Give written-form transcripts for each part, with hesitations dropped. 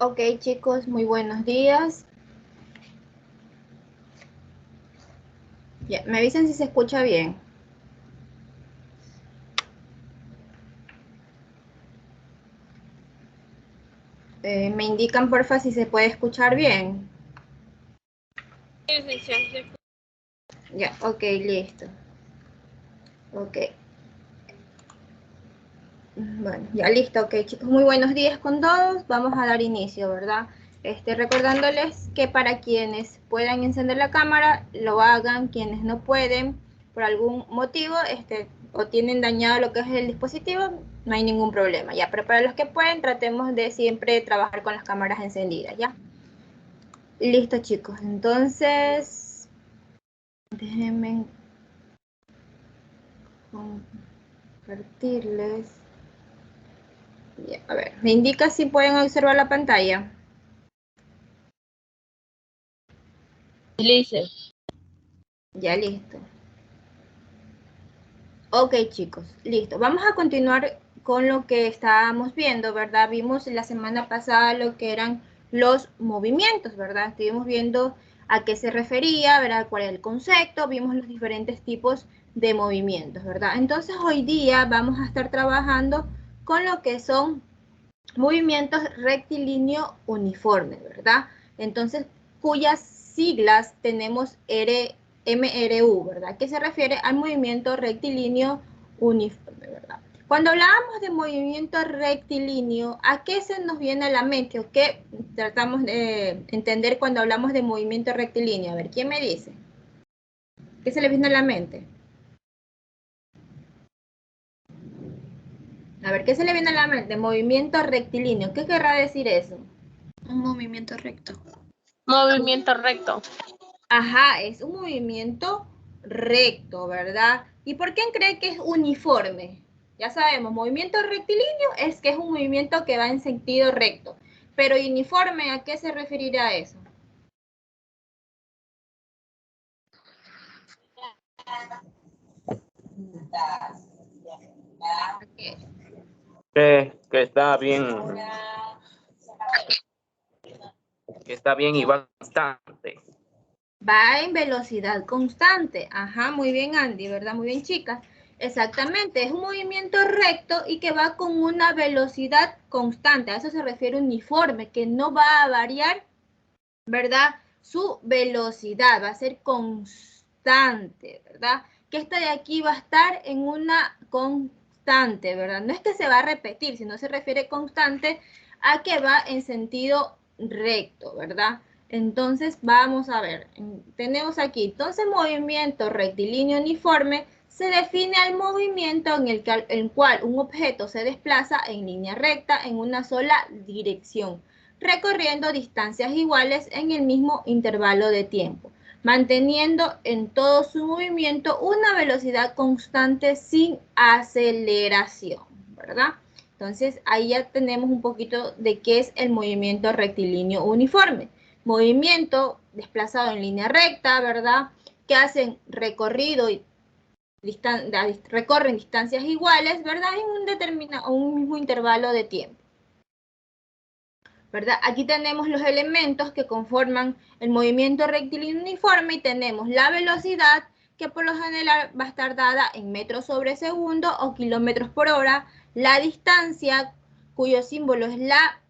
Ok, chicos, muy buenos días. Ya, me avisan si se escucha bien. Me indican, porfa, si se puede escuchar bien. Ya, ok, listo. Ok. Bueno, ya listo, ok, chicos, muy buenos días con todos. Vamos a dar inicio, ¿verdad? Recordándoles que para quienes puedan encender la cámara, lo hagan. Quienes no pueden, por algún motivo, o tienen dañado lo que es el dispositivo, no hay ningún problema, ¿ya? Pero para los que pueden, tratemos de siempre trabajar con las cámaras encendidas, ¿ya? Listo, chicos, entonces, déjenme compartirles. Ya, a ver, me indica si pueden observar la pantalla. Listo. Ya, listo. Ok, chicos, listo. Vamos a continuar con lo que estábamos viendo, ¿verdad? Vimos la semana pasada lo que eran los movimientos, ¿verdad? Estuvimos viendo a qué se refería, ¿verdad? Cuál era el concepto, vimos los diferentes tipos de movimientos, ¿verdad? Entonces, hoy día vamos a estar trabajando con lo que son movimientos rectilíneo uniforme, ¿verdad? Entonces, cuyas siglas tenemos MRU, ¿verdad? Que se refiere al movimiento rectilíneo uniforme, ¿verdad? Cuando hablábamos de movimiento rectilíneo, ¿a qué se nos viene a la mente o qué tratamos de entender cuando hablamos de movimiento rectilíneo? A ver, ¿quién me dice? ¿Qué se le viene a la mente? A ver, ¿qué se le viene a la mente? Movimiento rectilíneo. ¿Qué querrá decir eso? Un movimiento recto. Movimiento recto. Ajá, es un movimiento recto, ¿verdad? ¿Y por qué cree que es uniforme? Ya sabemos, movimiento rectilíneo es que es un movimiento que va en sentido recto. Pero uniforme, ¿a qué se referirá eso? Que está bien, y va constante. Va en velocidad constante. Ajá, muy bien, Andy, ¿verdad? Muy bien, chicas. Exactamente, es un movimiento recto y que va con una velocidad constante. A eso se refiere uniforme, que no va a variar, ¿verdad? Su velocidad va a ser constante, ¿verdad? Que esta de aquí va a estar en una constante, ¿verdad? No es que se va a repetir, sino se refiere constante a que va en sentido recto, ¿verdad? Entonces, vamos a ver, tenemos aquí, entonces, movimiento rectilíneo uniforme se define al movimiento en el cual un objeto se desplaza en línea recta en una sola dirección, recorriendo distancias iguales en el mismo intervalo de tiempo, manteniendo en todo su movimiento una velocidad constante sin aceleración, ¿verdad? Entonces, ahí ya tenemos un poquito de qué es el movimiento rectilíneo uniforme. Movimiento desplazado en línea recta, ¿verdad? Que hacen recorrido y recorren distancias iguales, ¿verdad? En un mismo intervalo de tiempo, ¿verdad? Aquí tenemos los elementos que conforman el movimiento rectilíneo uniforme y tenemos la velocidad, que por lo general va a estar dada en metros sobre segundo o kilómetros por hora, la distancia, cuyo símbolo es la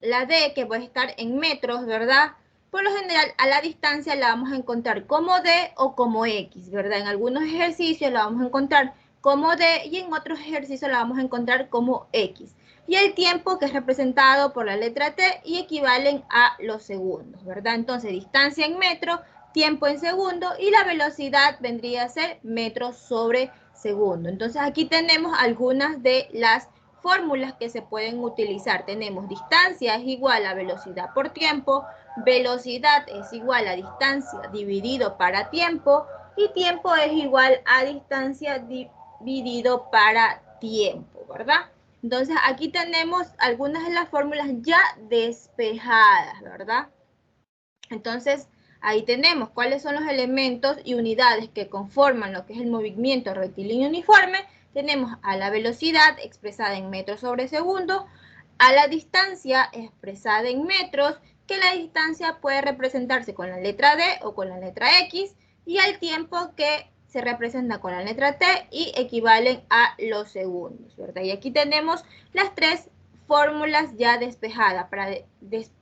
D, que puede estar en metros, ¿verdad? Por lo general, a la distancia la vamos a encontrar como D o como X, ¿verdad? En algunos ejercicios la vamos a encontrar como D y en otros ejercicios la vamos a encontrar como X. Y el tiempo, que es representado por la letra T y equivalen a los segundos, ¿verdad? Entonces, distancia en metro, tiempo en segundo y la velocidad vendría a ser metros sobre segundo. Entonces, aquí tenemos algunas de las fórmulas que se pueden utilizar. Tenemos distancia es igual a velocidad por tiempo, velocidad es igual a distancia dividido para tiempo y tiempo es igual a distancia dividido para tiempo, ¿verdad? Entonces aquí tenemos algunas de las fórmulas ya despejadas, ¿verdad? Entonces ahí tenemos cuáles son los elementos y unidades que conforman lo que es el movimiento rectilíneo uniforme. Tenemos a la velocidad expresada en metros sobre segundo, a la distancia expresada en metros, que la distancia puede representarse con la letra D o con la letra X, y al tiempo que se representa con la letra T y equivalen a los segundos, ¿verdad? Y aquí tenemos las tres fórmulas ya despejadas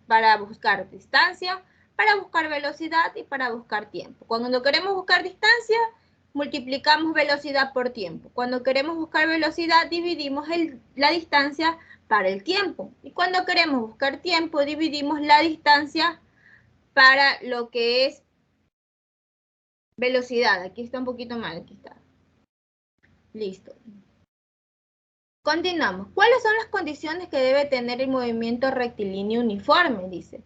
para buscar distancia, para buscar velocidad y para buscar tiempo. Cuando queremos buscar distancia, multiplicamos velocidad por tiempo. Cuando queremos buscar velocidad, dividimos la distancia para el tiempo. Y cuando queremos buscar tiempo, dividimos la distancia para lo que es velocidad. Aquí está un poquito mal, aquí está. Listo. Continuamos. ¿Cuáles son las condiciones que debe tener el movimiento rectilíneo uniforme? Dice.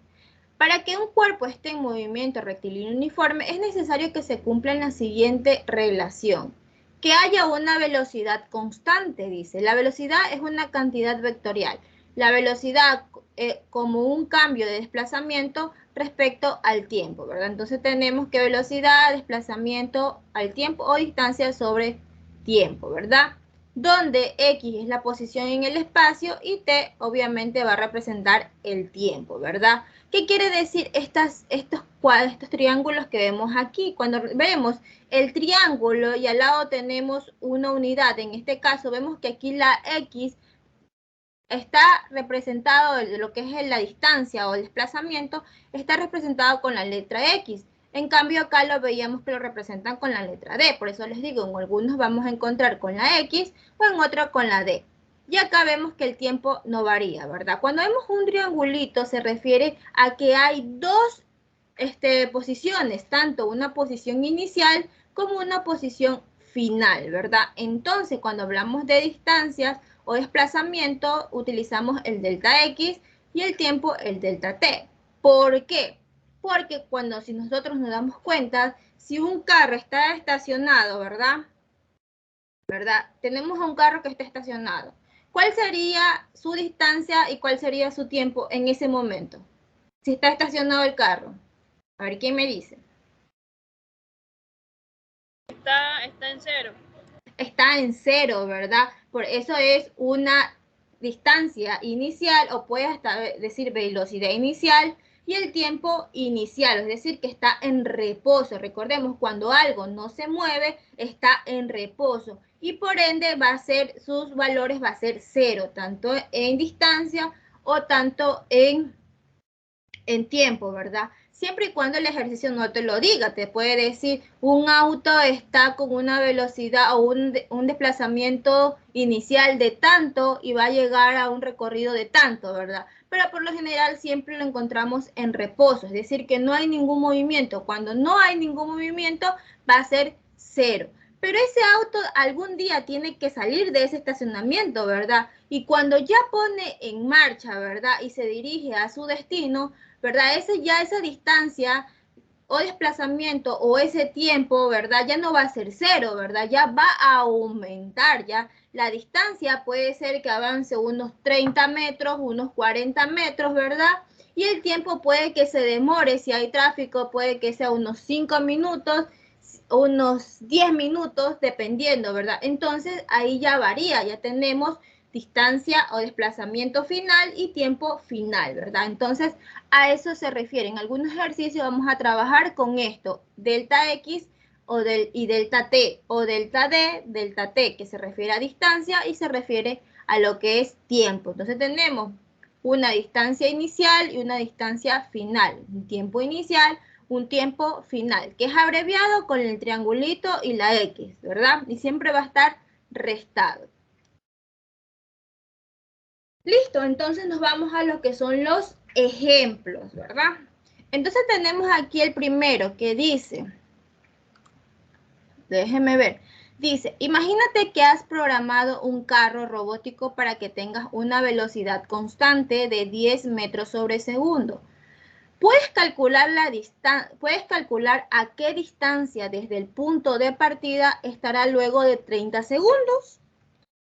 Para que un cuerpo esté en movimiento rectilíneo uniforme, es necesario que se cumpla la siguiente relación. Que haya una velocidad constante, dice. La velocidad es una cantidad vectorial. La velocidad como un cambio de desplazamiento respecto al tiempo, ¿verdad? Entonces tenemos que velocidad, desplazamiento al tiempo o distancia sobre tiempo, ¿verdad? Donde X es la posición en el espacio y T obviamente va a representar el tiempo, ¿verdad? ¿Qué quiere decir estos triángulos que vemos aquí? Cuando vemos el triángulo y al lado tenemos una unidad, en este caso vemos que aquí la X está representado, lo que es la distancia o el desplazamiento, está representado con la letra X. En cambio acá lo veíamos que lo representan con la letra D, por eso les digo, en algunos vamos a encontrar con la X o en otros con la D. Y acá vemos que el tiempo no varía, ¿verdad? Cuando vemos un triangulito se refiere a que hay dos posiciones, tanto una posición inicial como una posición final, ¿verdad? Entonces, cuando hablamos de distancias o desplazamiento, utilizamos el delta X y el tiempo el delta T. ¿Por qué? Porque si nosotros nos damos cuenta, si un carro está estacionado, ¿verdad? Tenemos a un carro que está estacionado. ¿Cuál sería su distancia y cuál sería su tiempo en ese momento? Si está estacionado el carro. A ver, ¿quién me dice? Está en cero. Está en cero, ¿verdad? Por eso es una distancia inicial, o puede hasta decir velocidad inicial, y el tiempo inicial, es decir, que está en reposo. Recordemos, cuando algo no se mueve, está en reposo, y por ende sus valores va a ser cero, tanto en distancia o tanto en tiempo, ¿verdad? Siempre y cuando el ejercicio no te lo diga, te puede decir un auto está con una velocidad o un desplazamiento inicial de tanto y va a llegar a un recorrido de tanto, ¿verdad? Pero por lo general siempre lo encontramos en reposo, es decir, que no hay ningún movimiento. Cuando no hay ningún movimiento va a ser cero. Pero ese auto algún día tiene que salir de ese estacionamiento, ¿verdad? Y cuando ya pone en marcha, ¿verdad? Y se dirige a su destino, ¿verdad? Esa distancia o desplazamiento o ese tiempo, ¿verdad? Ya no va a ser cero, ¿verdad? Ya va a aumentar, ya. La distancia puede ser que avance unos 30 metros, unos 40 metros, ¿verdad? Y el tiempo puede que se demore, si hay tráfico, puede que sea unos 5 minutos, unos 10 minutos, dependiendo, ¿verdad? Entonces, ahí ya varía, ya tenemos distancia o desplazamiento final y tiempo final, ¿verdad? Entonces, a eso se refiere. En algunos ejercicios vamos a trabajar con esto, delta X y delta T, o delta D, delta T, que se refiere a distancia y se refiere a lo que es tiempo. Entonces, tenemos una distancia inicial y una distancia final, un tiempo inicial, un tiempo final, que es abreviado con el triangulito y la X, ¿verdad? Y siempre va a estar restado. Listo, entonces nos vamos a lo que son los ejemplos, ¿verdad? Entonces tenemos aquí el primero que dice, déjeme ver, dice, imagínate que has programado un carro robótico para que tengas una velocidad constante de 10 metros sobre segundo. ¿Puedes calcular a qué distancia desde el punto de partida estará luego de 30 segundos?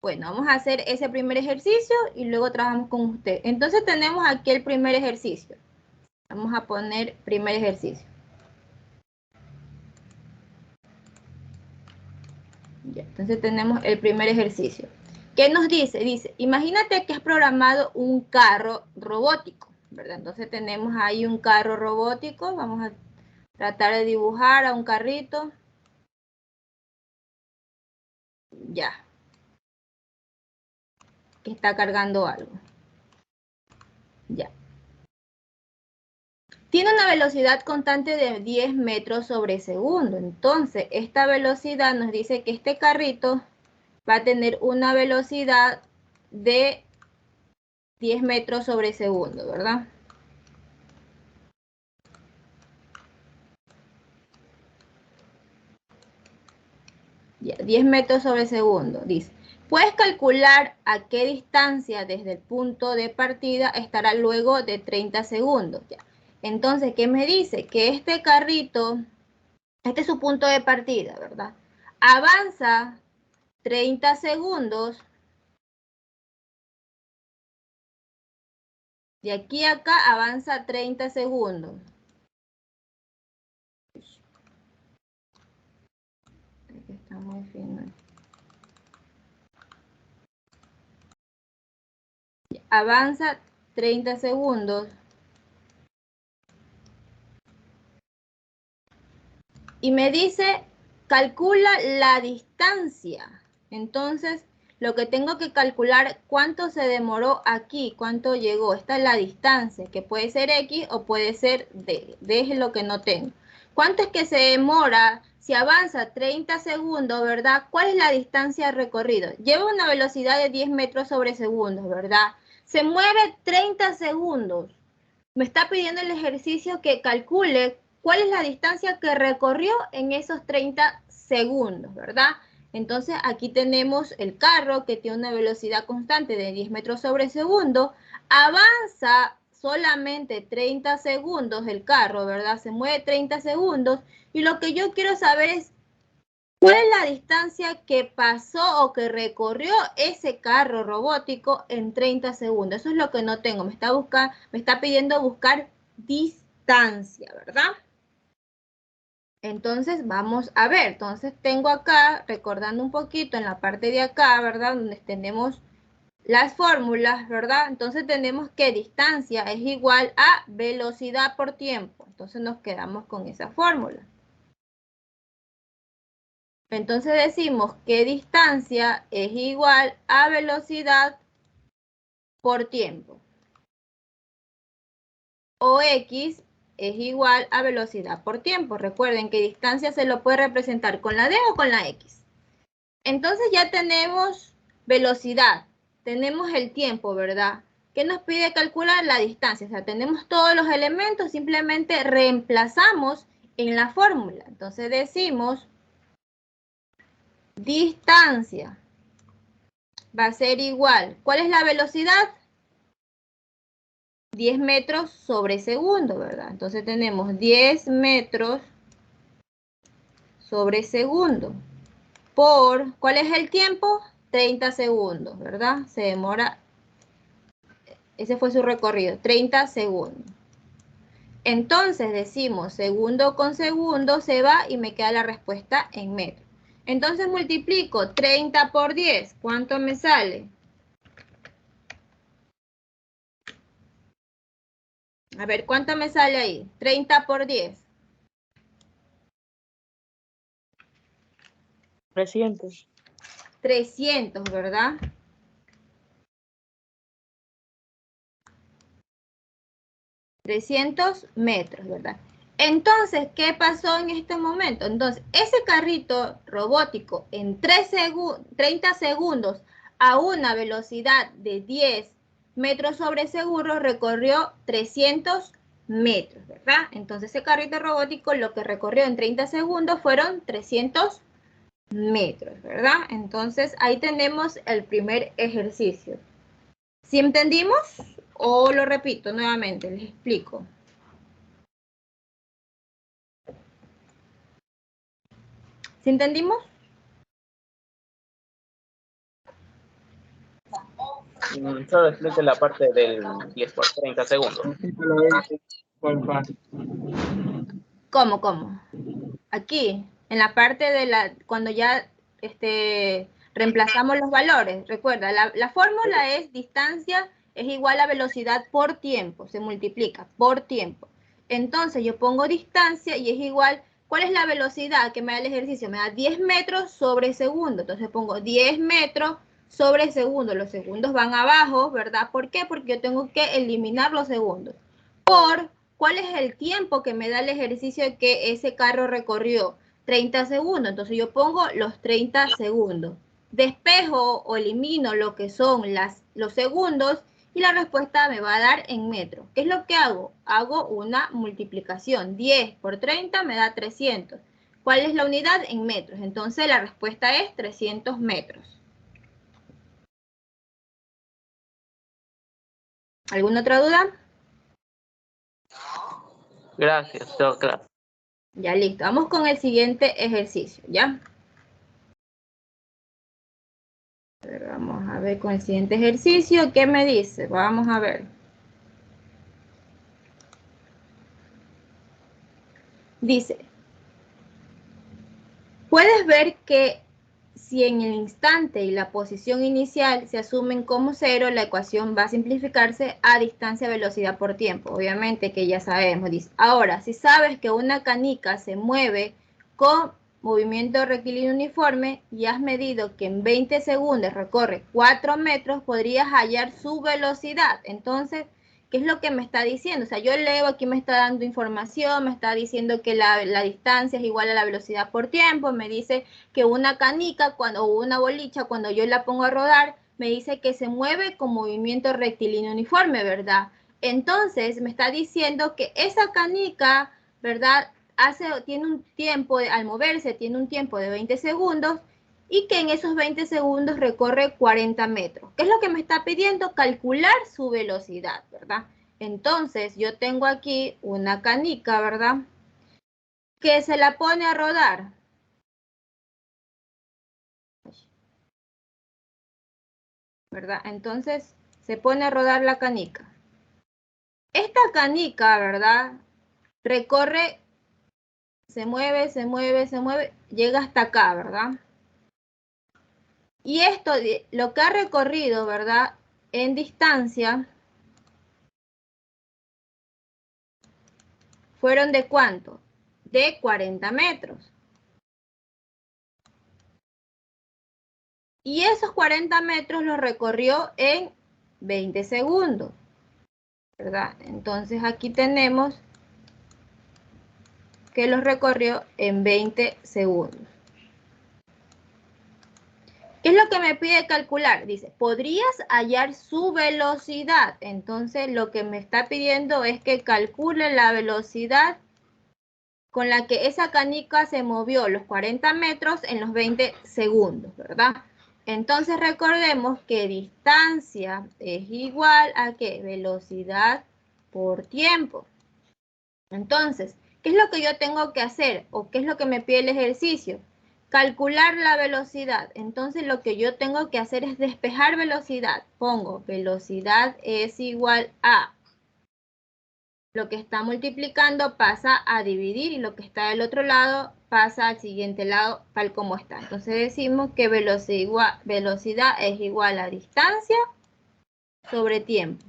Bueno, vamos a hacer ese primer ejercicio y luego trabajamos con usted. Entonces tenemos aquí el primer ejercicio. Vamos a poner primer ejercicio. Ya, entonces tenemos el primer ejercicio. ¿Qué nos dice? Dice, imagínate que has programado un carro robótico, ¿verdad? Entonces tenemos ahí un carro robótico. Vamos a tratar de dibujar a un carrito. Ya. Que está cargando algo. Ya. Tiene una velocidad constante de 10 metros sobre segundo. Entonces, esta velocidad nos dice que este carrito va a tener una velocidad de 10 metros sobre segundo, ¿verdad? Ya, 10 metros sobre segundo, dice. Puedes calcular a qué distancia desde el punto de partida estará luego de 30 segundos. Ya. Entonces, ¿qué me dice? Que este carrito, este es su punto de partida, ¿verdad? Avanza 30 segundos. De aquí a acá avanza 30 segundos. Está muy fino. Avanza 30 segundos. Y me dice, calcula la distancia. Entonces, lo que tengo que calcular, cuánto se demoró aquí, cuánto llegó. Esta es la distancia, que puede ser X o puede ser D. D es lo que no tengo. ¿Cuánto es que se demora si avanza 30 segundos, verdad? ¿Cuál es la distancia recorrida? Lleva una velocidad de 10 metros sobre segundo, ¿verdad? Se mueve 30 segundos. Me está pidiendo el ejercicio que calcule cuál es la distancia que recorrió en esos 30 segundos, ¿verdad? Entonces aquí tenemos el carro que tiene una velocidad constante de 10 metros sobre segundo, avanza solamente 30 segundos el carro, ¿verdad? Se mueve 30 segundos y lo que yo quiero saber es ¿cuál es la distancia que pasó o que recorrió ese carro robótico en 30 segundos? Eso es lo que no tengo. Me está pidiendo buscar distancia, ¿verdad? Entonces, vamos a ver. Entonces, tengo acá, recordando un poquito en la parte de acá, ¿verdad? Donde tenemos las fórmulas, ¿verdad? Entonces, tenemos que distancia es igual a velocidad por tiempo. Entonces, nos quedamos con esa fórmula. Entonces decimos que distancia es igual a velocidad por tiempo. O X es igual a velocidad por tiempo. Recuerden que distancia se lo puede representar con la D o con la X. Entonces ya tenemos velocidad, tenemos el tiempo, ¿verdad? ¿Qué nos pide calcular? La distancia. O sea, tenemos todos los elementos, simplemente reemplazamos en la fórmula. Entonces decimos distancia va a ser igual. ¿Cuál es la velocidad? 10 metros sobre segundo, ¿verdad? Entonces tenemos 10 metros sobre segundo por, ¿cuál es el tiempo? 30 segundos, ¿verdad? Se demora, ese fue su recorrido, 30 segundos. Entonces decimos segundo con segundo se va y me queda la respuesta en metros. Entonces multiplico 30 por 10, ¿cuánto me sale? A ver, ¿cuánto me sale ahí? 30 por 10. 300. 300, ¿verdad? 300 metros, ¿verdad? Entonces, ¿qué pasó en este momento? Entonces, ese carrito robótico en 30 segundos a una velocidad de 10 metros sobre segundo recorrió 300 metros, ¿verdad? Entonces, ese carrito robótico lo que recorrió en 30 segundos fueron 300 metros, ¿verdad? Entonces, ahí tenemos el primer ejercicio. ¿Sí entendimos? O lo repito nuevamente, les explico. ¿Sí entendimos? Solo explique la parte del 10 por 30 segundos. ¿Cómo? Aquí, en la parte de la, cuando ya Reemplazamos los valores. Recuerda, la fórmula es distancia es igual a velocidad por tiempo. Se multiplica por tiempo. Entonces yo pongo distancia y es igual, ¿cuál es la velocidad que me da el ejercicio? Me da 10 metros sobre segundo. Entonces pongo 10 metros sobre segundo. Los segundos van abajo, ¿verdad? ¿Por qué? Porque yo tengo que eliminar los segundos. Por, ¿cuál es el tiempo que me da el ejercicio que ese carro recorrió? 30 segundos. Entonces yo pongo los 30 segundos. Despejo o elimino lo que son los segundos y la respuesta me va a dar en metros. ¿Qué es lo que hago? Hago una multiplicación. 10 por 30 me da 300. ¿Cuál es la unidad? En metros. Entonces la respuesta es 300 metros. ¿Alguna otra duda? Gracias, todo claro. Ya listo. Vamos con el siguiente ejercicio, ¿ya? Vamos a ver con el siguiente ejercicio. ¿Qué me dice? Vamos a ver. Dice, puedes ver que si en el instante y la posición inicial se asumen como cero, la ecuación va a simplificarse a distancia, velocidad por tiempo. Obviamente que ya sabemos. Dice, ahora, si sabes que una canica se mueve con movimiento rectilíneo uniforme y has medido que en 20 segundos recorre 4 metros, podrías hallar su velocidad. Entonces, ¿qué es lo que me está diciendo? O sea, yo leo, aquí me está dando información, me está diciendo que la distancia es igual a la velocidad por tiempo, me dice que una canica o una bolicha, cuando yo la pongo a rodar, me dice que se mueve con movimiento rectilíneo uniforme, ¿verdad? Entonces, me está diciendo que esa canica, ¿verdad? Tiene un tiempo, al moverse, tiene un tiempo de 20 segundos, y que en esos 20 segundos recorre 40 metros. ¿Qué es lo que me está pidiendo? Calcular su velocidad, ¿verdad? Entonces, yo tengo aquí una canica, ¿verdad? Que se la pone a rodar. ¿Verdad? Entonces, se pone a rodar la canica. Esta canica, ¿verdad? Recorre, se mueve, se mueve, se mueve, llega hasta acá, ¿verdad? Y esto, lo que ha recorrido, ¿verdad? En distancia, ¿fueron de cuánto? De 40 metros. Y esos 40 metros los recorrió en 20 segundos, ¿verdad? Entonces aquí tenemos que los recorrió en 20 segundos. ¿Qué es lo que me pide calcular? Dice, ¿podrías hallar su velocidad? Entonces lo que me está pidiendo es que calcule la velocidad con la que esa canica se movió los 40 metros en los 20 segundos, ¿verdad? Entonces recordemos que distancia es igual a ¿qué? Velocidad por tiempo. Entonces, ¿qué es lo que yo tengo que hacer? ¿O qué es lo que me pide el ejercicio? Calcular la velocidad. Entonces lo que yo tengo que hacer es despejar velocidad. Pongo velocidad es igual a lo que está multiplicando pasa a dividir y lo que está del otro lado pasa al siguiente lado tal como está. Entonces decimos que velocidad es igual a distancia sobre tiempo.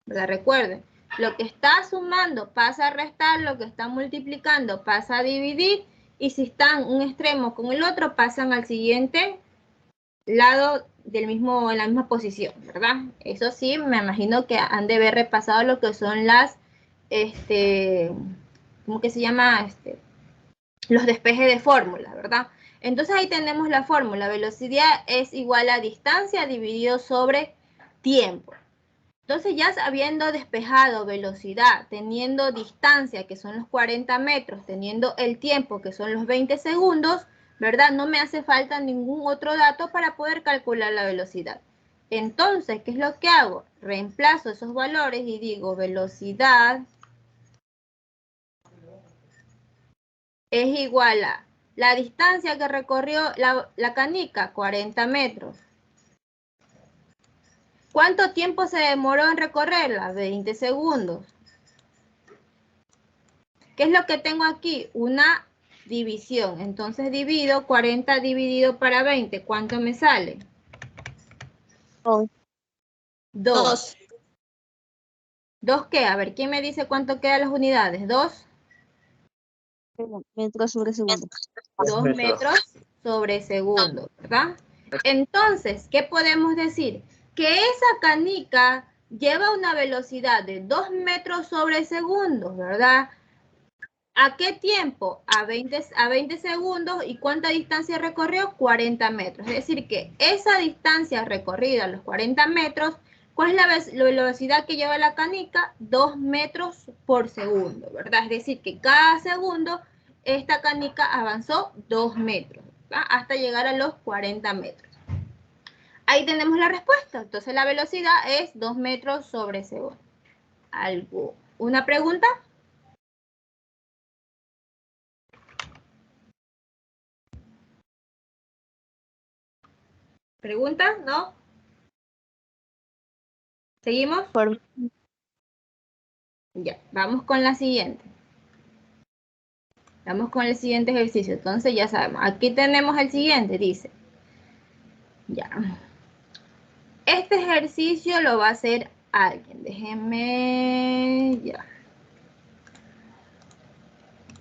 ¿Verdad? Recuerden, lo que está sumando pasa a restar, lo que está multiplicando pasa a dividir y si están un extremo con el otro pasan al siguiente lado en la misma posición, ¿verdad? Eso sí, me imagino que han de haber repasado lo que son ¿cómo que se llama? Los despejes de fórmula, ¿verdad? Entonces ahí tenemos la fórmula, velocidad es igual a distancia dividido sobre tiempo. Entonces ya habiendo despejado velocidad, teniendo distancia, que son los 40 metros, teniendo el tiempo, que son los 20 segundos, ¿verdad? No me hace falta ningún otro dato para poder calcular la velocidad. Entonces, ¿qué es lo que hago? Reemplazo esos valores y digo velocidad es igual a la distancia que recorrió la canica, 40 metros. ¿Cuánto tiempo se demoró en recorrerla? 20 segundos. ¿Qué es lo que tengo aquí? Una división. Entonces divido 40 dividido para 20. ¿Cuánto me sale? 2. ¿2 qué? A ver, ¿quién me dice cuánto quedan las unidades? 2. Metros sobre segundo. 2 metros sobre segundo, ¿verdad? Entonces, ¿qué podemos decir? Que esa canica lleva una velocidad de 2 metros sobre segundo, ¿verdad? ¿A qué tiempo? A 20 segundos. ¿Y cuánta distancia recorrió? 40 metros. Es decir, que esa distancia recorrida, los 40 metros, ¿cuál es la velocidad que lleva la canica? 2 metros por segundo, ¿verdad? Es decir, que cada segundo esta canica avanzó 2 metros, ¿verdad? Hasta llegar a los 40 metros. Ahí tenemos la respuesta. Entonces la velocidad es 2 metros sobre segundo. ¿Una pregunta? ¿Pregunta? ¿No? ¿Seguimos? Ya, vamos con la siguiente. Vamos con el siguiente ejercicio. Entonces ya sabemos. Aquí tenemos el siguiente, dice. Ya. Este ejercicio lo va a hacer alguien. Déjenme. Ya.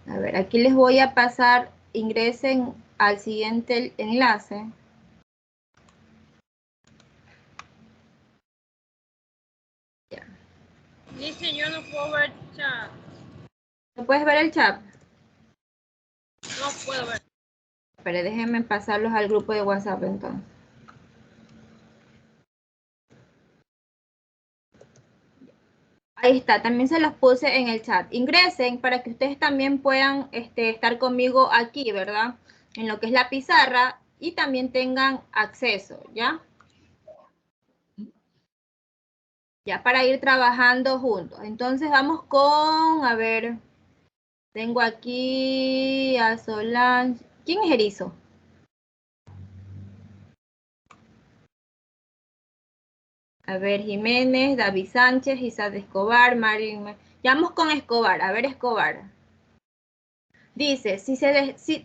A ver, aquí les voy a pasar. Ingresen al siguiente enlace. Ya. Dice, yo no puedo ver chat. ¿No puedes ver el chat? No puedo ver. Pero déjenme pasarlos al grupo de WhatsApp entonces. Ahí está, también se los puse en el chat. Ingresen para que ustedes también puedan estar conmigo aquí, ¿verdad? En lo que es la pizarra y también tengan acceso, ¿ya? Ya para ir trabajando juntos. Entonces vamos con, a ver, tengo aquí a Solange. ¿Quién es Erizo? A ver, Jiménez, David Sánchez, Isaac Escobar, Marín. Ya vamos con Escobar. A ver, Escobar. Dice,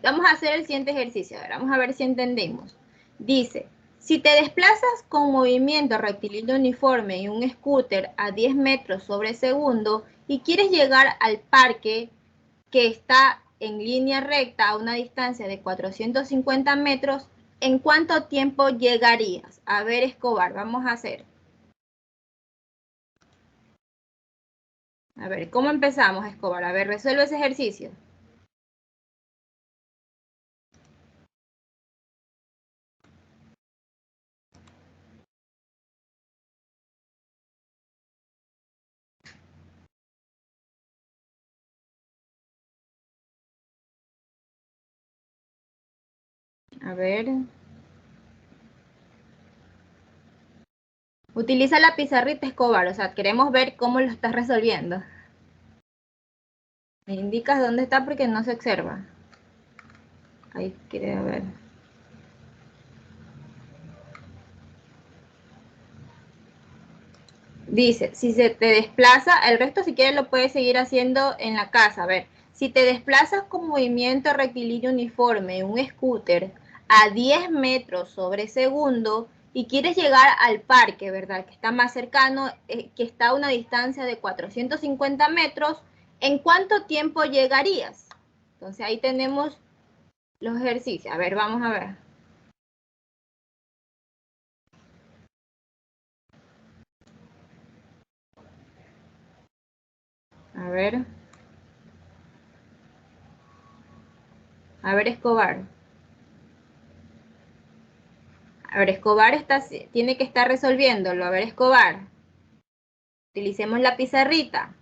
vamos a hacer el siguiente ejercicio. A ver, vamos a ver si entendemos. Dice, si te desplazas con movimiento rectilíneo uniforme y un scooter a 10 metros sobre segundo y quieres llegar al parque que está en línea recta a una distancia de 450 metros, ¿en cuánto tiempo llegarías? A ver, Escobar, vamos a hacer. A ver, ¿cómo empezamos, Escobar? A ver, resuelve ese ejercicio. A ver. Utiliza la pizarrita, Escobar, o sea, queremos ver cómo lo estás resolviendo. Me indicas dónde está porque no se observa. Ahí quiere ver. Dice, si se te desplaza, el resto si quieres lo puedes seguir haciendo en la casa. A ver, si te desplazas con movimiento rectilíneo uniforme en un scooter a 10 metros sobre segundo y quieres llegar al parque, ¿verdad? Que está más cercano, que está a una distancia de 450 metros, ¿en cuánto tiempo llegarías? Entonces ahí tenemos los ejercicios. A ver, vamos a ver. A ver. A ver, Escobar. A ver, Escobar tiene que estar resolviéndolo. A ver, Escobar. Utilicemos la pizarrita.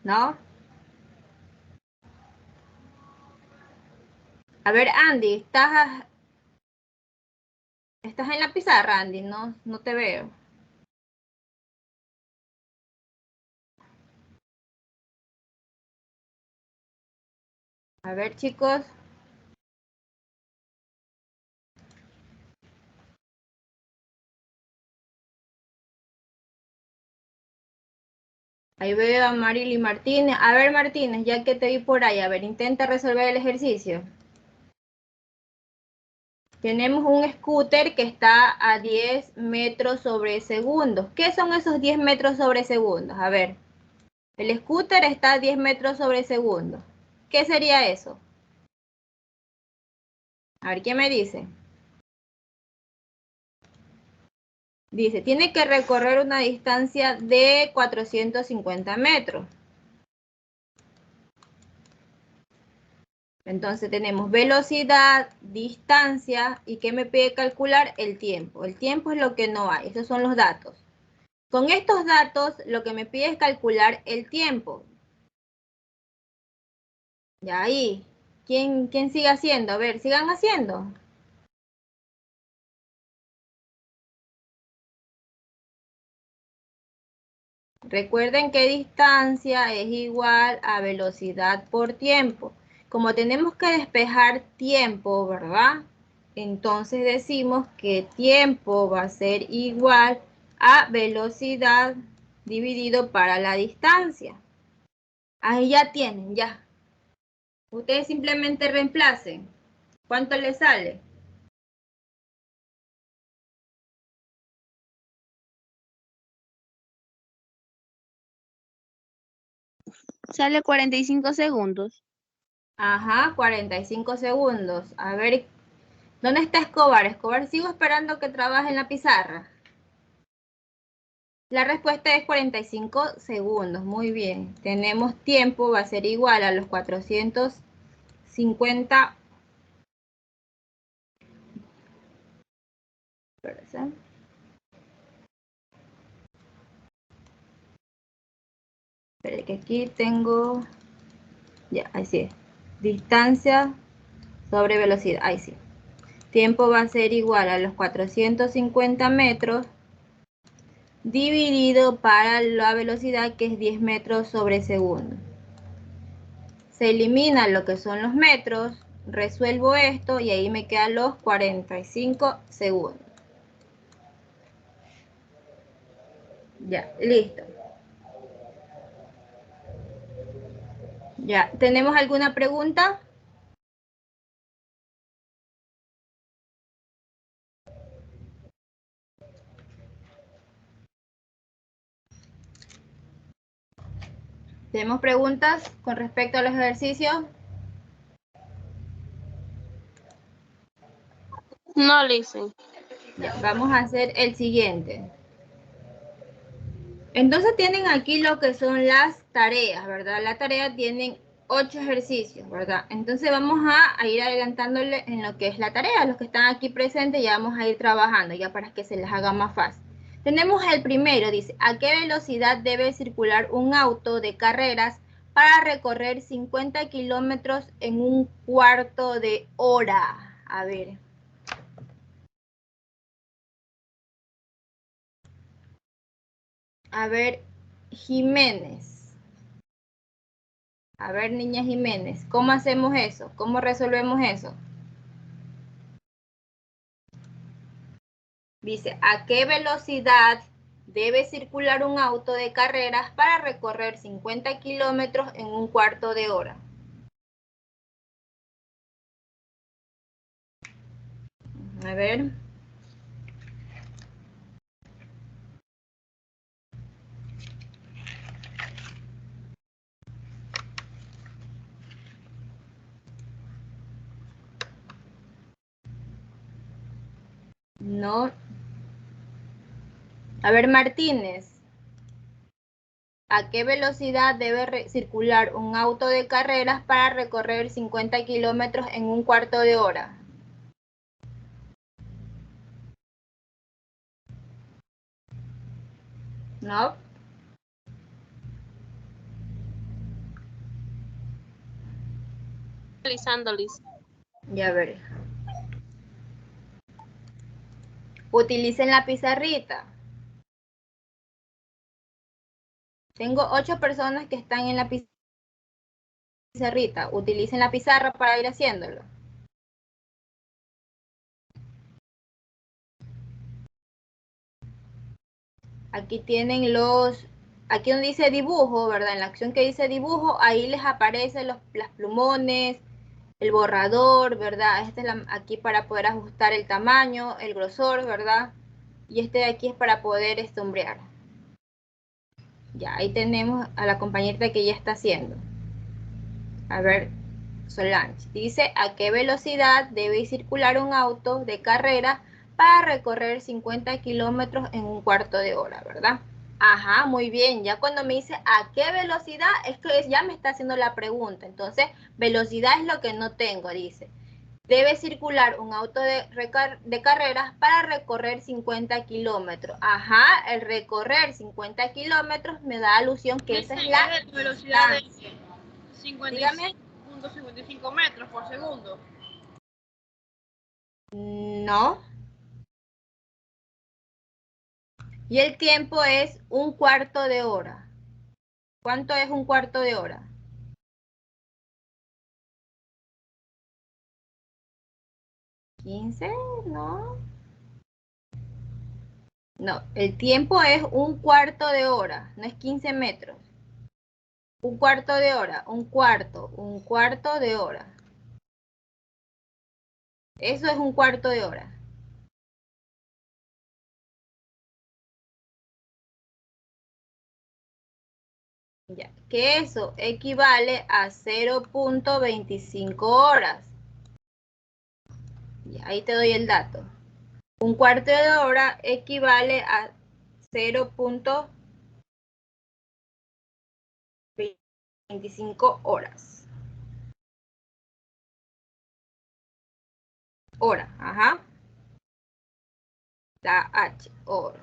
¿No? A ver, Andy, ¿estás en la pizarra, Andy? No, no te veo. A ver, chicos. Ahí veo a Marily Martínez. A ver, Martínez, ya que te vi por ahí, a ver, intenta resolver el ejercicio. Tenemos un scooter que está a 10 metros sobre segundo. ¿Qué son esos 10 metros sobre segundos? A ver, el scooter está a 10 metros sobre segundo. ¿Qué sería eso? A ver, ¿qué me dice? Dice, tiene que recorrer una distancia de 450 metros. Entonces tenemos velocidad, distancia y ¿qué me pide calcular? El tiempo. El tiempo es lo que no hay. Estos son los datos. Con estos datos lo que me pide es calcular el tiempo. Ya ahí. ¿Quién sigue haciendo? A ver, sigan haciendo. Recuerden que distancia es igual a velocidad por tiempo. Como tenemos que despejar tiempo, ¿verdad? Entonces decimos que tiempo va a ser igual a velocidad dividido para la distancia. Ahí ya tienen, ya. Ustedes simplemente reemplacen. ¿Cuánto les sale? Sale 45 segundos. Ajá, 45 segundos. A ver, ¿dónde está Escobar? Escobar, sigo esperando que trabaje en la pizarra. La respuesta es 45 segundos. Muy bien. Tenemos tiempo, va a ser igual a los 450. Espérense. Esperen que aquí tengo. Ya, ahí sí. Distancia sobre velocidad. Ahí sí. Tiempo va a ser igual a los 450 metros dividido para la velocidad que es 10 metros sobre segundo. Se elimina lo que son los metros, resuelvo esto y ahí me quedan los 45 segundos. Ya, listo. Ya, ¿tenemos alguna pregunta? ¿Tenemos preguntas con respecto a los ejercicios? No, listen. Ya, vamos a hacer el siguiente. Entonces tienen aquí lo que son las tareas, ¿verdad? La tarea tienen 8 ejercicios, ¿verdad? Entonces vamos a ir adelantándole en lo que es la tarea. Los que están aquí presentes ya vamos a ir trabajando, ya para que se les haga más fácil. Tenemos el primero, dice, ¿a qué velocidad debe circular un auto de carreras para recorrer 50 kilómetros en un cuarto de hora? A ver. A ver, Jiménez. A ver, niña Jiménez, ¿cómo hacemos eso? ¿Cómo resolvemos eso? Dice, ¿a qué velocidad debe circular un auto de carreras para recorrer 50 kilómetros en un cuarto de hora? A ver. No. A ver, Martínez. ¿A qué velocidad debe circular un auto de carreras para recorrer 50 kilómetros en un cuarto de hora? No. Analizando, Liz. Ya veré. Utilicen la pizarrita. Tengo 8 personas que están en la pizarrita. Utilicen la pizarra para ir haciéndolo. Aquí tienen los aquí donde dice dibujo, ¿verdad? En la acción que dice dibujo, ahí les aparecen las plumones, el borrador, ¿verdad? Este es aquí para poder ajustar el tamaño, el grosor, ¿verdad? Y este de aquí es para poder sombrear. Ya, ahí tenemos a la compañerita que ya está haciendo. A ver, Solange. Dice, ¿a qué velocidad debe circular un auto de carrera para recorrer 50 kilómetros en un cuarto de hora, ¿verdad? Ajá, muy bien. Ya cuando me dice a qué velocidad, es que ya me está haciendo la pregunta. Entonces, velocidad es lo que no tengo, dice. Debe circular un auto de carreras para recorrer 50 kilómetros. Ajá, el recorrer 50 kilómetros me da alusión que esa es la velocidad de Dígame. 55.55 metros por segundo. No. Y el tiempo es un cuarto de hora. ¿Cuánto es un cuarto de hora? ¿15? No. No, el tiempo es un cuarto de hora, no es 15 metros. Un cuarto de hora, un cuarto de hora. Eso es un cuarto de hora. Ya, que eso equivale a 0.25 horas. Ya, ahí te doy el dato. Un cuarto de hora equivale a 0.25 horas. Hora, ajá. La H, hora.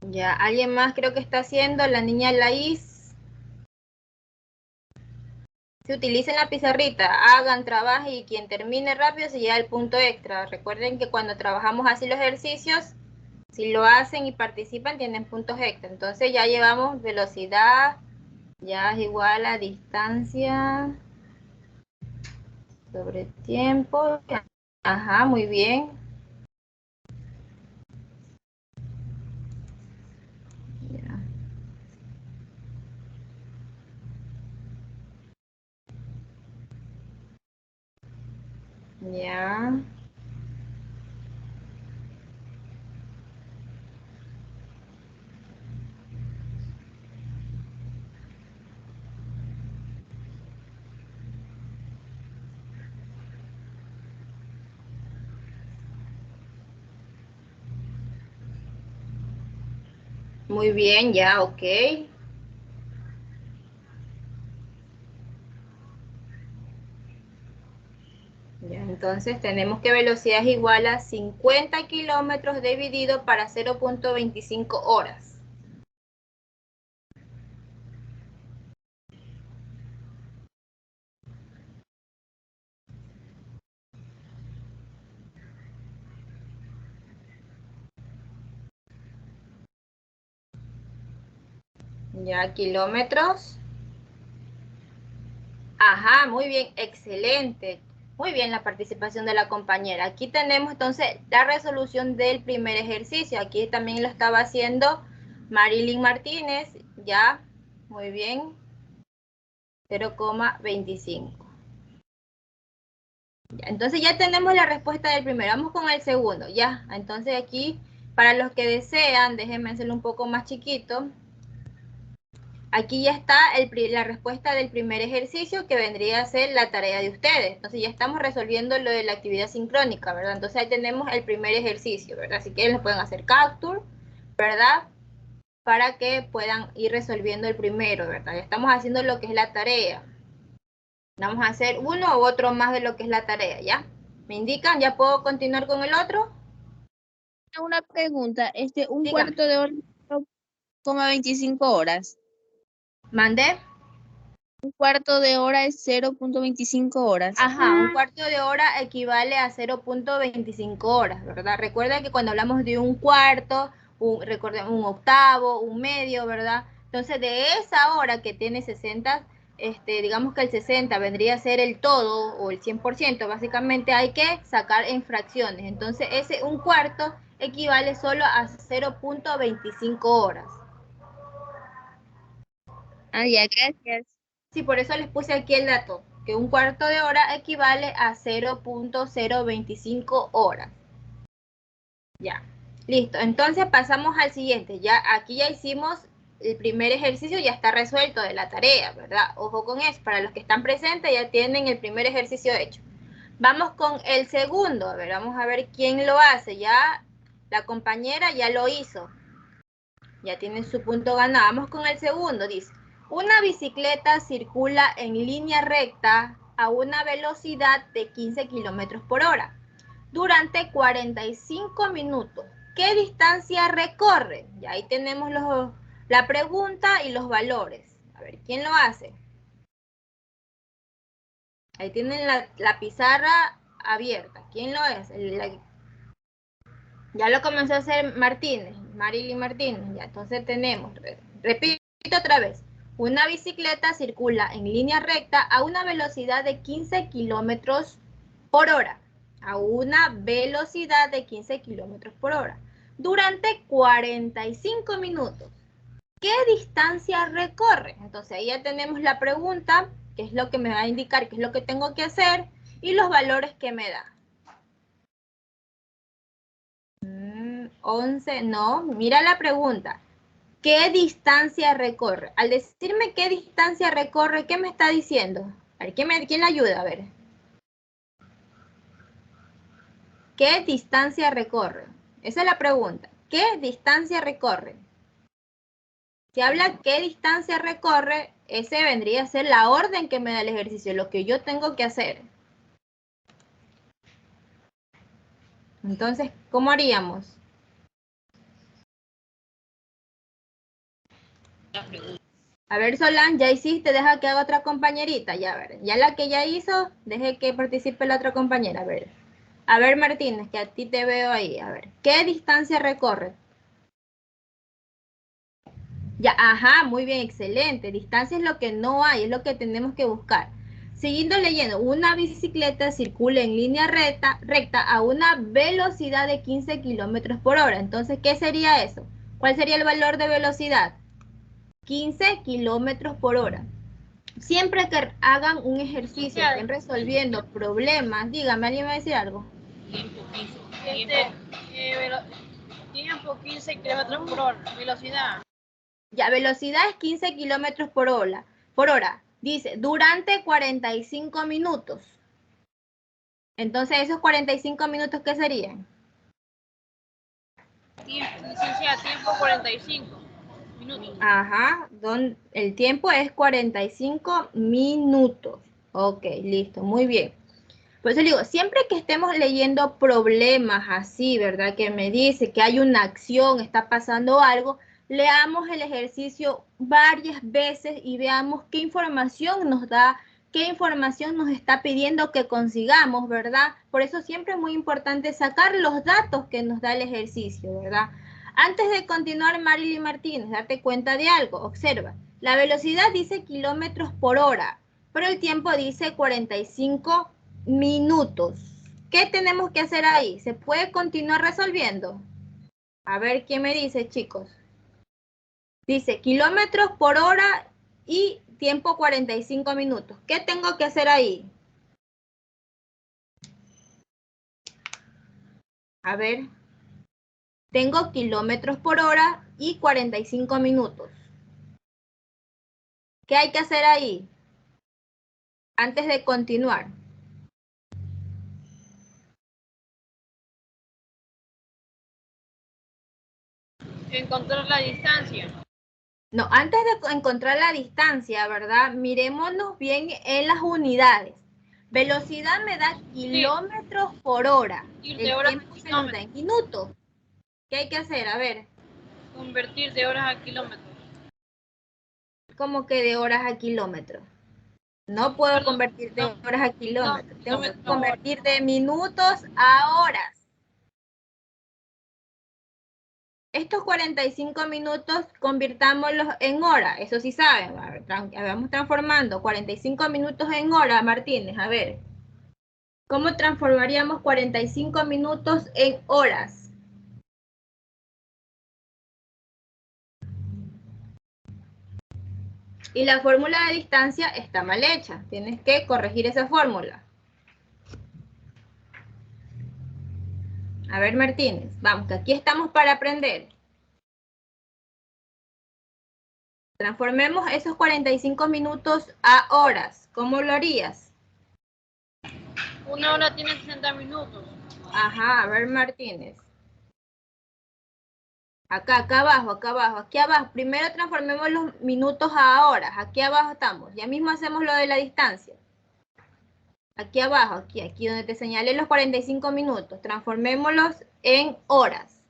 Ya, ¿alguien más creo que está haciendo? La niña Laís. Si utilicen la pizarrita, hagan, trabajen y quien termine rápido se lleva el punto extra. Recuerden que cuando trabajamos así los ejercicios, si lo hacen y participan, tienen puntos extra. Entonces ya llevamos velocidad, ya es igual a distancia sobre tiempo. Ajá, muy bien. Ya. Ya. Muy bien, ya, ok. Ya, entonces tenemos que velocidad es igual a 50 kilómetros dividido para 0.25 horas. Ya, kilómetros. Ajá, muy bien, excelente. Muy bien la participación de la compañera. Aquí tenemos entonces la resolución del primer ejercicio. Aquí también lo estaba haciendo Marilyn Martínez. Ya, muy bien. 0,25. Entonces ya tenemos la respuesta del primero. Vamos con el segundo. Ya, entonces aquí, para los que desean, déjenme hacerlo un poco más chiquito. Aquí ya está la respuesta del primer ejercicio que vendría a ser la tarea de ustedes. Entonces ya estamos resolviendo lo de la actividad sincrónica, ¿verdad? Entonces ahí tenemos el primer ejercicio, ¿verdad? Si quieren les pueden hacer capture, ¿verdad? Para que puedan ir resolviendo el primero, ¿verdad? Ya estamos haciendo lo que es la tarea. Vamos a hacer uno u otro más de lo que es la tarea, ¿ya? ¿Me indican? ¿Ya puedo continuar con el otro? Una pregunta, un Dígame. cuarto de hora, 0,25 horas. ¿Mandé? Un cuarto de hora es 0,25 horas. Ajá, un cuarto de hora equivale a 0.25 horas, ¿verdad? Recuerda que cuando hablamos de un cuarto, recordemos un octavo, un medio, ¿verdad? Entonces, de esa hora que tiene 60, digamos que el 60 vendría a ser el todo o el 100%, básicamente hay que sacar en fracciones. Entonces, un cuarto equivale solo a 0.25 horas. Ah, ya, gracias. Sí, por eso les puse aquí el dato, que un cuarto de hora equivale a 0.025 horas. Ya, listo. Entonces pasamos al siguiente. Ya aquí ya hicimos el primer ejercicio, ya está resuelto de la tarea, ¿verdad? Ojo con eso. Para los que están presentes ya tienen el primer ejercicio hecho. Vamos con el segundo. A ver, vamos a ver quién lo hace. Ya la compañera ya lo hizo. Ya tienen su punto ganado. Vamos con el segundo. Dice, una bicicleta circula en línea recta a una velocidad de 15 kilómetros por hora durante 45 minutos. ¿Qué distancia recorre? Y ahí tenemos la pregunta y los valores. A ver, ¿quién lo hace? Ahí tienen la pizarra abierta. ¿Quién lo es? Ya lo comenzó a hacer Martínez, Marilyn Martínez. Ya, entonces tenemos, repito otra vez, una bicicleta circula en línea recta a una velocidad de 15 kilómetros por hora. A una velocidad de 15 kilómetros por hora. Durante 45 minutos. ¿Qué distancia recorre? Entonces ahí ya tenemos la pregunta, que es lo que me va a indicar qué es lo que tengo que hacer, y los valores que me da. 11, no, mira la pregunta. ¿Qué distancia recorre? Al decirme qué distancia recorre, ¿qué me está diciendo? A ver, ¿quién le ayuda? A ver. ¿Qué distancia recorre? Esa es la pregunta. ¿Qué distancia recorre? Si habla qué distancia recorre, ese vendría a ser la orden que me da el ejercicio, lo que yo tengo que hacer. Entonces, ¿cómo haríamos? A ver, Solán, ya hiciste, deja que haga otra compañerita. Ya, a ver, ya la que ya hizo, deje que participe la otra compañera. A ver, Martínez, que a ti te veo ahí. A ver, ¿qué distancia recorre? Ya, ajá, muy bien, excelente. Distancia es lo que no hay, es lo que tenemos que buscar. Siguiendo leyendo, una bicicleta circula en línea recta a una velocidad de 15 kilómetros por hora. Entonces, ¿qué sería eso? ¿Cuál sería el valor de velocidad? 15 kilómetros por hora. Siempre que hagan un ejercicio, estén resolviendo problemas, dígame, ¿alguien va a decir algo? Tiempo 15 kilómetros por hora. Velocidad. Ya, velocidad es 15 kilómetros por hora. Dice, durante 45 minutos. Entonces, ¿esos 45 minutos qué serían? Licenciada, tiempo 45 minutos. Ajá, el tiempo es 45 minutos. Ok, listo, muy bien. Por eso digo, siempre que estemos leyendo problemas así, ¿verdad? Que me dice que hay una acción, está pasando algo, leamos el ejercicio varias veces y veamos qué información nos da, qué información nos está pidiendo que consigamos, ¿verdad? Por eso siempre es muy importante sacar los datos que nos da el ejercicio, ¿verdad? Antes de continuar, Marilyn Martínez, date cuenta de algo, observa. La velocidad dice kilómetros por hora, pero el tiempo dice 45 minutos. ¿Qué tenemos que hacer ahí? ¿Se puede continuar resolviendo? A ver, ¿qué me dice, chicos? Dice kilómetros por hora y tiempo 45 minutos. ¿Qué tengo que hacer ahí? A ver. Tengo kilómetros por hora y 45 minutos. ¿Qué hay que hacer ahí? Antes de continuar. Encontrar la distancia. No, antes de encontrar la distancia, ¿verdad? Miremonos bien en las unidades. Velocidad me da kilómetros por hora. Y El de horas tiempo a se nos da en minutos. ¿Qué hay que hacer? A ver, convertir de horas a kilómetros. ¿cómo que de horas a kilómetros? No puedo convertir de horas a kilómetros. Tengo que convertir de minutos a horas. Estos 45 minutos convirtámoslos en hora, eso sí saben, vamos transformando 45 minutos en hora, Martínez, a ver. ¿Cómo transformaríamos 45 minutos en horas? Y la fórmula de distancia está mal hecha. Tienes que corregir esa fórmula. A ver, Martínez, vamos, que aquí estamos para aprender. Transformemos esos 45 minutos a horas. ¿Cómo lo harías? Una hora tiene 60 minutos. Ajá, a ver, Martínez. Acá abajo, aquí abajo. Primero transformemos los minutos a horas. Aquí abajo estamos. Ya mismo hacemos lo de la distancia. Aquí abajo, aquí donde te señalé los 45 minutos. Transformémoslos en horas.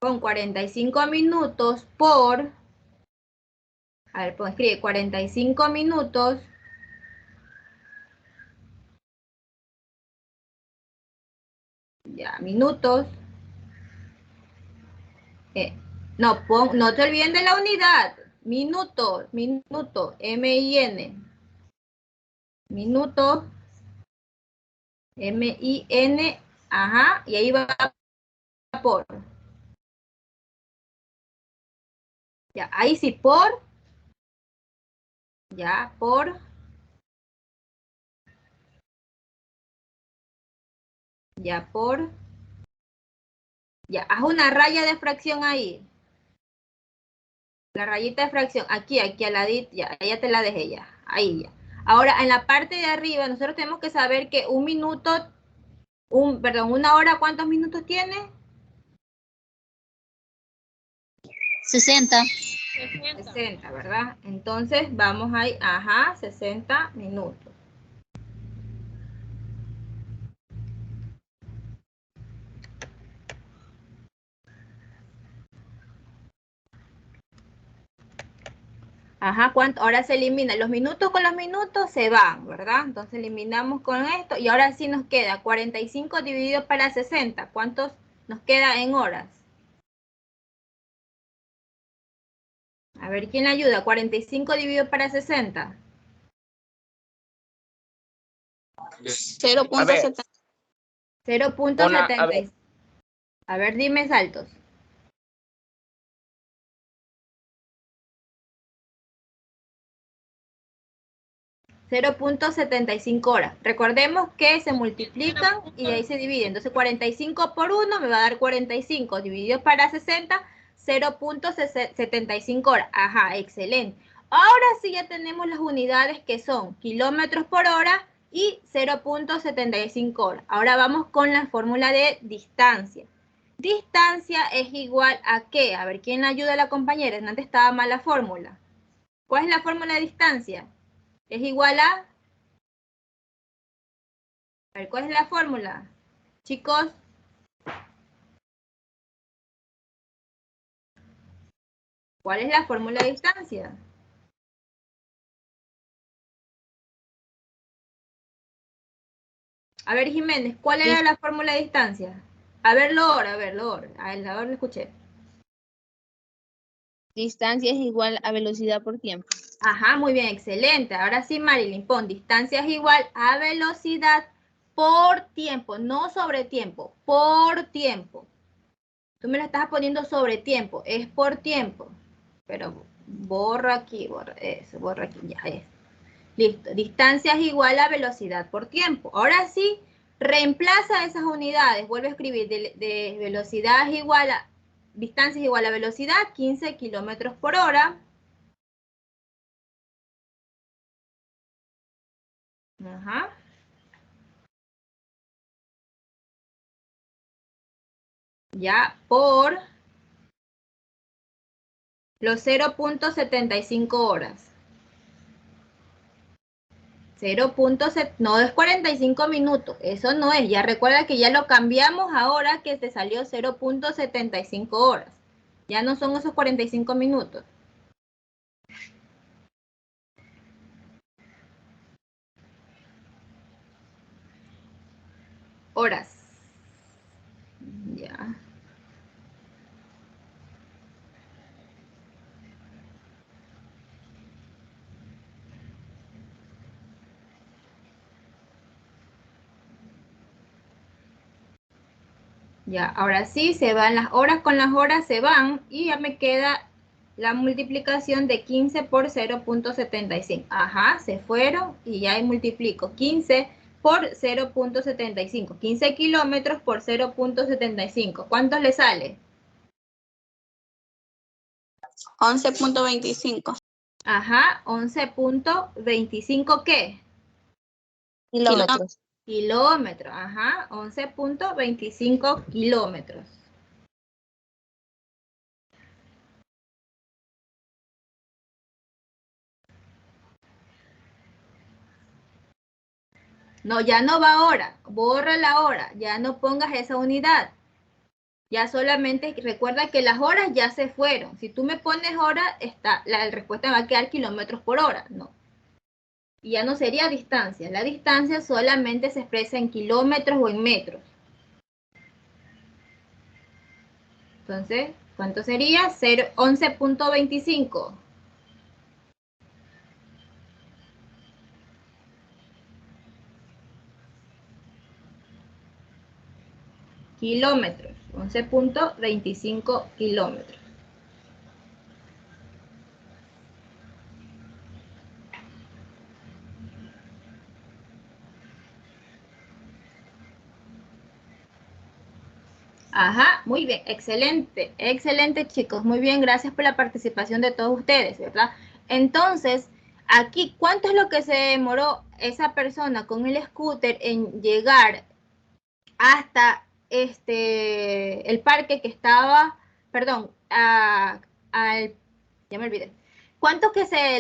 Con 45 minutos por... A ver, pues escribe 45 minutos. Ya, minutos. No te olviden de la unidad. Minuto, M-I-N. Minuto, M-I-N, ajá, y ahí va por. Ya, ahí sí, por. Ya, por. Ya, por. Ya, haz una raya de fracción ahí. La rayita de fracción, aquí al ladito, ya te la dejé ya, ahí ya. Ahora, en la parte de arriba, nosotros tenemos que saber que un minuto, una hora, ¿cuántos minutos tiene? 60. 60, ¿verdad? Entonces, vamos ahí, ajá, 60 minutos. Ajá, ¿cuánto? Ahora se elimina. Los minutos con los minutos se van, ¿verdad? Entonces eliminamos con esto y ahora sí nos queda 45 dividido para 60. ¿Cuántos nos queda en horas? A ver, ¿quién le ayuda? 45 dividido para 60. 0.70. 0.70. A ver, dime saltos. 0.75 horas. Recordemos que se multiplican y de ahí se divide. Entonces 45 por 1 me va a dar 45. Dividido para 60, 0.75 horas. Ajá, excelente. Ahora sí ya tenemos las unidades que son kilómetros por hora y 0.75 horas. Ahora vamos con la fórmula de distancia. Distancia es igual a ¿qué? A ver, ¿quién ayuda a la compañera? Antes estaba mal la fórmula. ¿Cuál es la fórmula de distancia? Es igual a ver, ¿cuál es la fórmula? Chicos, ¿cuál es la fórmula de distancia? A ver, Jiménez, ¿cuál era la fórmula de distancia? A verlo ahora, a verlo ahora. A ver, lo escuché. Distancia es igual a velocidad por tiempo. Ajá, muy bien, excelente. Ahora sí, Marilyn, pon distancia es igual a velocidad por tiempo, no sobre tiempo, por tiempo. Tú me lo estás poniendo sobre tiempo, es por tiempo. Pero borra aquí, borra eso, borra aquí, ya es. Listo, distancia es igual a velocidad por tiempo. Ahora sí, reemplaza esas unidades. Vuelve a escribir de velocidad es igual a, distancia es igual a velocidad, 15 kilómetros por hora. Ajá. Ya, por los 0.75 horas. 0.7, no es 45 minutos, eso no es, ya recuerda que ya lo cambiamos ahora que te salió 0.75 horas, ya no son esos 45 minutos. Horas. Ya. Ya, ahora sí, se van las horas con las horas, se van y ya me queda la multiplicación de 15 por 0.75. Ajá, se fueron y ya ahí multiplico 15 por 0.75. 15 kilómetros por 0.75. ¿Cuánto le sale? 11.25 Ajá, 11.25 ¿qué? kilómetros. Kilómetros, ajá, 11.25 kilómetros. No, ya no va hora, borra la hora, ya no pongas esa unidad. Ya solamente recuerda que las horas ya se fueron. Si tú me pones hora, la respuesta va a quedar kilómetros por hora, no. Y ya no sería distancia. La distancia solamente se expresa en kilómetros o en metros. Entonces, ¿cuánto sería? 11.25. Kilómetros, 11.25 kilómetros. Ajá, muy bien, excelente, excelente chicos, muy bien, gracias por la participación de todos ustedes, ¿verdad? Entonces, aquí, ¿cuánto es lo que se demoró esa persona con el scooter en llegar hasta el parque que estaba, perdón, ya me olvidé.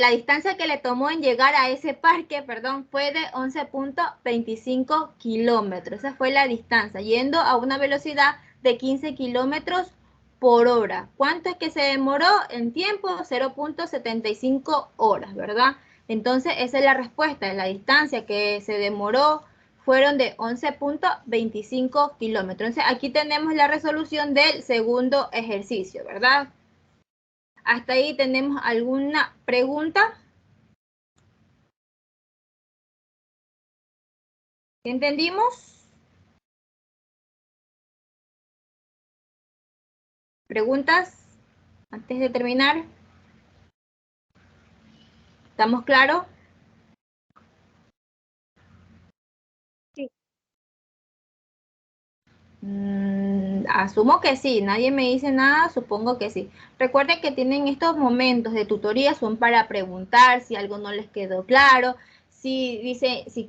La distancia que le tomó en llegar a ese parque, perdón, fue de 11.25 kilómetros. Esa fue la distancia, yendo a una velocidad de 15 kilómetros por hora. ¿Cuánto es que se demoró en tiempo? 0.75 horas, ¿verdad? Entonces, esa es la respuesta. La distancia que se demoró fueron de 11.25 kilómetros. Entonces, aquí tenemos la resolución del segundo ejercicio, ¿verdad? ¿Hasta ahí tenemos alguna pregunta? ¿Entendimos? ¿Preguntas antes de terminar? ¿Estamos claros? Sí. Asumo que sí, nadie me dice nada, supongo que sí. Recuerden que tienen estos momentos de tutoría, son para preguntar si algo no les quedó claro, si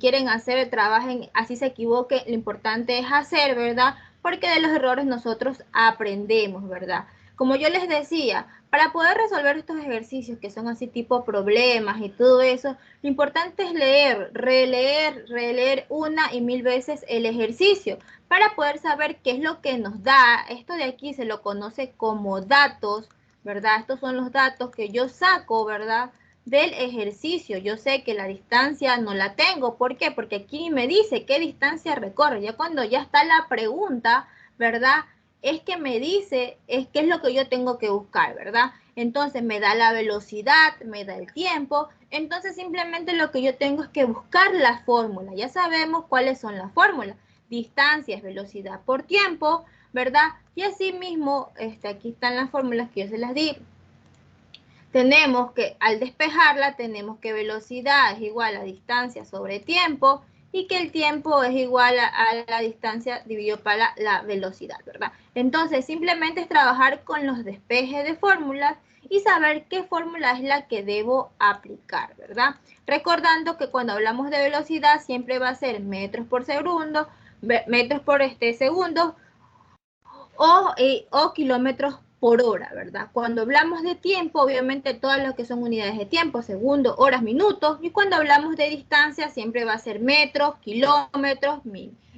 quieren hacer, trabajen, así se equivoque, lo importante es hacer, ¿verdad? Porque de los errores nosotros aprendemos, ¿verdad? Como yo les decía, para poder resolver estos ejercicios que son así tipo problemas y todo eso, lo importante es leer, releer una y mil veces el ejercicio para poder saber qué es lo que nos da. Esto de aquí se lo conoce como datos, ¿verdad? Estos son los datos que yo saco, ¿verdad? Del ejercicio. Yo sé que la distancia no la tengo. ¿Por qué? Porque aquí me dice qué distancia recorre. Ya cuando ya está la pregunta, ¿verdad? Es que me dice qué es lo que yo tengo que buscar, ¿verdad? Entonces me da la velocidad, me da el tiempo. Entonces simplemente lo que yo tengo es que buscar la fórmula. Ya sabemos cuáles son las fórmulas. Distancia es velocidad por tiempo, ¿verdad? Y así mismo, aquí están las fórmulas que yo se las di. Tenemos que, al despejarla, tenemos que velocidad es igual a distancia sobre tiempo y que el tiempo es igual a la distancia dividido para la velocidad, ¿verdad? Entonces, simplemente es trabajar con los despejes de fórmulas y saber qué fórmula es la que debo aplicar, ¿verdad? Recordando que cuando hablamos de velocidad siempre va a ser metros por segundo, metros por segundo o kilómetros por hora, ¿verdad? Cuando hablamos de tiempo, obviamente todas las que son unidades de tiempo, segundos, horas, minutos, y cuando hablamos de distancia siempre va a ser metros, kilómetros,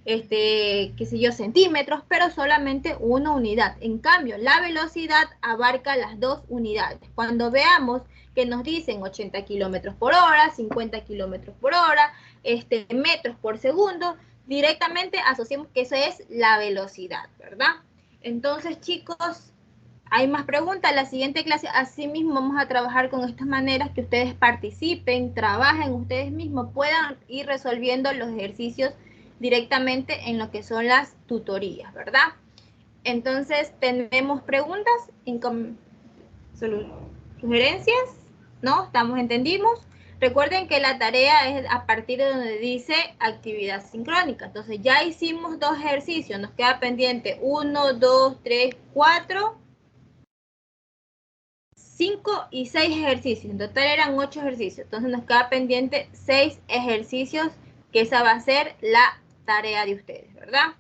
qué sé yo, centímetros, pero solamente una unidad. En cambio, la velocidad abarca las dos unidades. Cuando veamos que nos dicen 80 kilómetros por hora, 50 kilómetros por hora, metros por segundo, directamente asociamos que eso es la velocidad, ¿verdad? Entonces, chicos, hay más preguntas. La siguiente clase, así mismo vamos a trabajar con estas maneras que ustedes participen, trabajen ustedes mismos, puedan ir resolviendo los ejercicios directamente en lo que son las tutorías, ¿verdad? Entonces, ¿tenemos preguntas? ¿Sugerencias? ¿No? ¿Estamos entendimos? Recuerden que la tarea es a partir de donde dice actividad sincrónica. Entonces, ya hicimos 2 ejercicios. Nos queda pendiente 1, 2, 3, 4, 5 y 6 ejercicios. En total eran 8 ejercicios. Entonces, nos queda pendiente 6 ejercicios, que esa va a ser la tarea de ustedes, ¿verdad?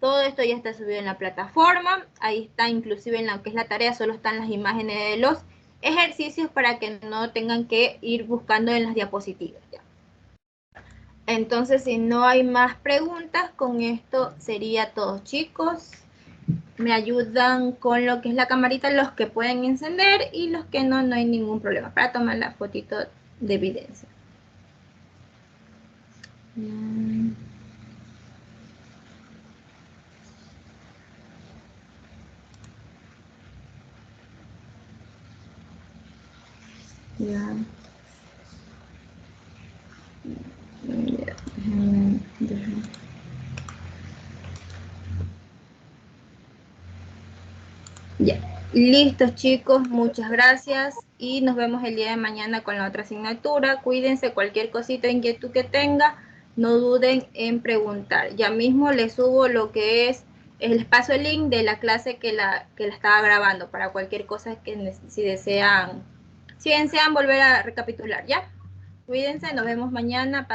Todo esto ya está subido en la plataforma. Ahí está, inclusive en lo que es la tarea, solo están las imágenes de los ejercicios para que no tengan que ir buscando en las diapositivas. ¿Ya? Entonces, si no hay más preguntas, con esto sería todo, chicos. Me ayudan con lo que es la camarita, los que pueden encender, y los que no, no hay ningún problema para tomar la fotito de evidencia. Ya. Ya. Listos, chicos, muchas gracias y nos vemos el día de mañana con la otra asignatura. Cuídense, cualquier cosita, inquietud que tenga, no duden en preguntar. Ya mismo les subo lo que es, les paso el link de la clase que la estaba grabando para cualquier cosa que si desean volver a recapitular, ¿ya? Cuídense, nos vemos mañana.